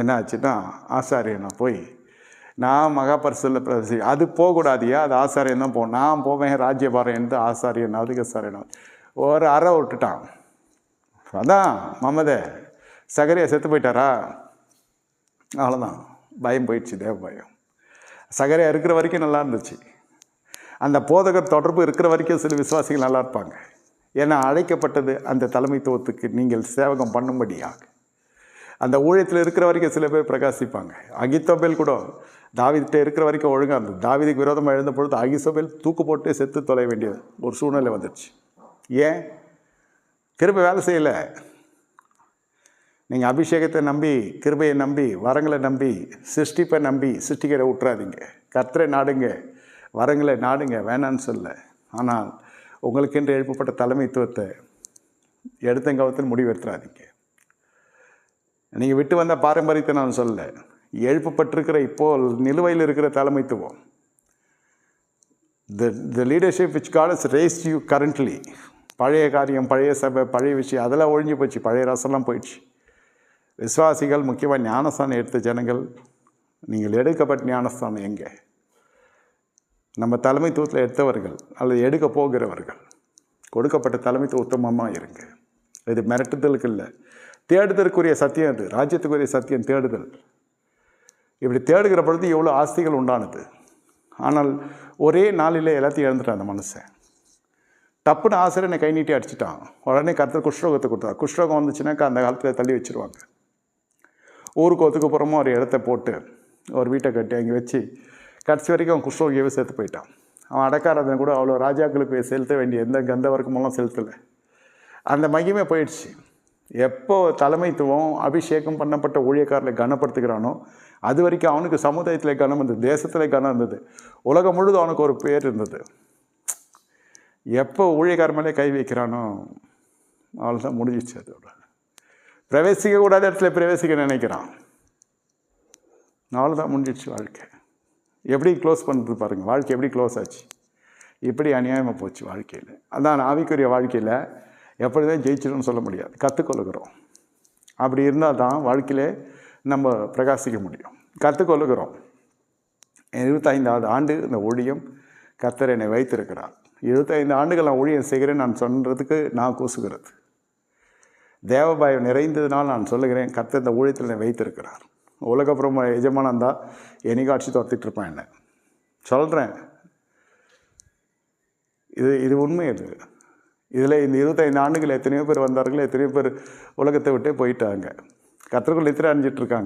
என்ன ஆச்சுன்னா, ஆசாரியனை போய் நான் மகாபரிசுல அது போகக்கூடாதியா, அது ஆசாரியன் தான் போகணும். நான் போவேன் ராஜ்யபாரம் என்று ஆசாரியன் அதிகசாரியன் ஒரு அறை விட்டுட்டான். அதான் மமதை சகரியா செத்து போயிட்டாரா, அவ்வளோதான். பயம் போயிடுச்சு, தேவ பயம். சகரியா இருக்கிற வரைக்கும் நல்லா இருந்துச்சு. அந்த போதகர் தொடர்பு இருக்கிற வரைக்கும் சில விசுவாசிகள் நல்லா இருப்பாங்க. ஏன்னா அழைக்கப்பட்டது அந்த தலைமைத்துவத்துக்கு நீங்கள் சேவகம் பண்ணும்படியாக. அந்த ஊழியத்தில் இருக்கிற வரைக்கும் சில பேர் பிரகாசிப்பாங்க. அகித்தோபேல் கூட தாவீதுகிட்ட இருக்கிற வரைக்கும் ஒழுங்காக இருந்தது. தாவீதுக்கு விரோதமாக எழுந்த பொழுது அகித்தோபேல் தூக்கு போட்டு செத்து தொலைய வேண்டியது ஒரு சூழ்நிலை வந்துடுச்சு. ஏன்? கிருபை வேலை செய்யலை. நீங்கள் அபிஷேகத்தை நம்பி, கிருபையை நம்பி, வரங்களை நம்பி, சிருஷ்டிப்பை நம்பி சிருஷ்டிக்கிற விட்டுறாதீங்க. கர்த்தரை நாடுங்க, வரங்களை நாடுங்க, வேணான்னு சொல்ல. ஆனால் உங்களுக்கென்று எழுப்பப்பட்ட தலைமைத்துவத்தை எடுத்தங்கவத்தில் முடிவெடுத்துறாதீங்க. நீங்கள் விட்டு வந்த பாரம்பரியத்தை நான் சொல்ல, எழுப்பப்பட்டிருக்கிற இப்போ நிலுவையில் இருக்கிற தலைமைத்துவம், the leadership which God has raised you currently, பழைய காரியம், பழைய சபை, பழைய விஷயம் அதெல்லாம் ஒழிஞ்சு போச்சு. பழைய ரசம்லாம் போயிடுச்சு. விசுவாசிகள், முக்கியமாக ஞானஸ்தானம் எடுத்த ஜனங்கள், நீங்கள் எடுக்கப்பட்ட ஞானஸ்தானம் எங்கே? நம்ம தலைமைத்துவத்தில் எடுத்தவர்கள் அல்லது எடுக்க போகிறவர்கள் கொடுக்கப்பட்ட தலைமைத்துவ உத்தமமாக இருங்க. இது மிரட்டுதலுக்கு இல்லை, தேடுதலுக்குரிய சத்தியம். அது ராஜ்யத்துக்குரிய சத்தியம், தேடுதல். இப்படி தேடுகிற பொழுது எவ்வளோ ஆஸ்திகள் உண்டானது. ஆனால் ஒரே நாளில் எல்லாத்தையும் இழந்துட்டான் அந்த மனுஷன். தப்புன்னு ஆசிரியனை கை நீட்டி அடிச்சிட்டான். உடனே கர்த்தர் குஷ்ரோகத்தை கொடுத்தார். குஷ்ரோகம் வந்துச்சுன்னாக்கா அந்த காலத்தில் தள்ளி வச்சுருவாங்க. ஊருக்கு ஒத்துக்கப்புறமா ஒரு இடத்த போட்டு ஒரு வீட்டை கட்டி அங்கே வச்சு கடைசி வரைக்கும் அவன் குஷ்ரோகியவே சேர்த்து போயிட்டான். அவன் அடக்காரதனை கூட அவ்வளோ ராஜாக்களுக்கு செலுத்த வேண்டிய எந்த கந்த வர்க்கமெல்லாம் செலுத்தலை. அந்த மகிமே போயிடுச்சு. எப்போ தலைமைத்துவம் அபிஷேகம் பண்ணப்பட்ட ஊழியக்காரர்களை கனப்படுத்துகிறானோ அது வரைக்கும் அவனுக்கு சமுதாயத்தில் கனம் இருந்தது, தேசத்தில் கனம் இருந்தது, உலகம் முழுதும் அவனுக்கு ஒரு பேர் இருந்தது. எப்போ ஊழியக்கார மேலே கை வைக்கிறானோ அவ்வளோதான், முடிஞ்சிச்சு. அதோட பிரவேசிக்க கூடாத இடத்துல பிரவேசிக்க நினைக்கிறான், அவ்வளோதான், முடிஞ்சிடுச்சு வாழ்க்கை. எப்படி க்ளோஸ் பண்ணுறது பாருங்கள். வாழ்க்கை எப்படி க்ளோஸ் ஆச்சு, இப்படி அநியாயமாக போச்சு வாழ்க்கையில். அதான் ஆவிக்குரிய வாழ்க்கையில் எப்பொழுதுமே ஜெயிச்சிடும்னு சொல்ல முடியாது, கற்றுக்கொள்ளுகிறோம். அப்படி இருந்தால் தான் வாழ்க்கையிலே நம்ம பிரகாசிக்க முடியும். கற்றுக்கொள்ளுகிறோம். 25வது ஆண்டு இந்த ஊழியம் கர்த்தர் என்னை வைத்திருக்கிறார். 25 ஆண்டுகள் நான் ஊழியம் செய்கிறேன் நான் சொல்கிறதுக்கு நான் கூசுகிறது. தேவபாயம் நிறைந்ததுனால் நான் சொல்லுகிறேன், கர்த்தர் இந்த ஊழியத்தில் என்னை வைத்திருக்கிறார். உலகப்புறம் எஜமானம் தான் என்னைக்காட்சி துரத்திட்டு இருப்பான் என்ன சொல்கிறேன். இது உண்மை. இதில் இந்த 25 ஆண்டுகள் எத்தனையோ பேர் வந்தார்கள், எத்தனையோ பேர் உலகத்தை விட்டே போயிட்டாங்க. கர்த்தருக்குள் நித்திரை அணிஞ்சிட்ருக்காங்க.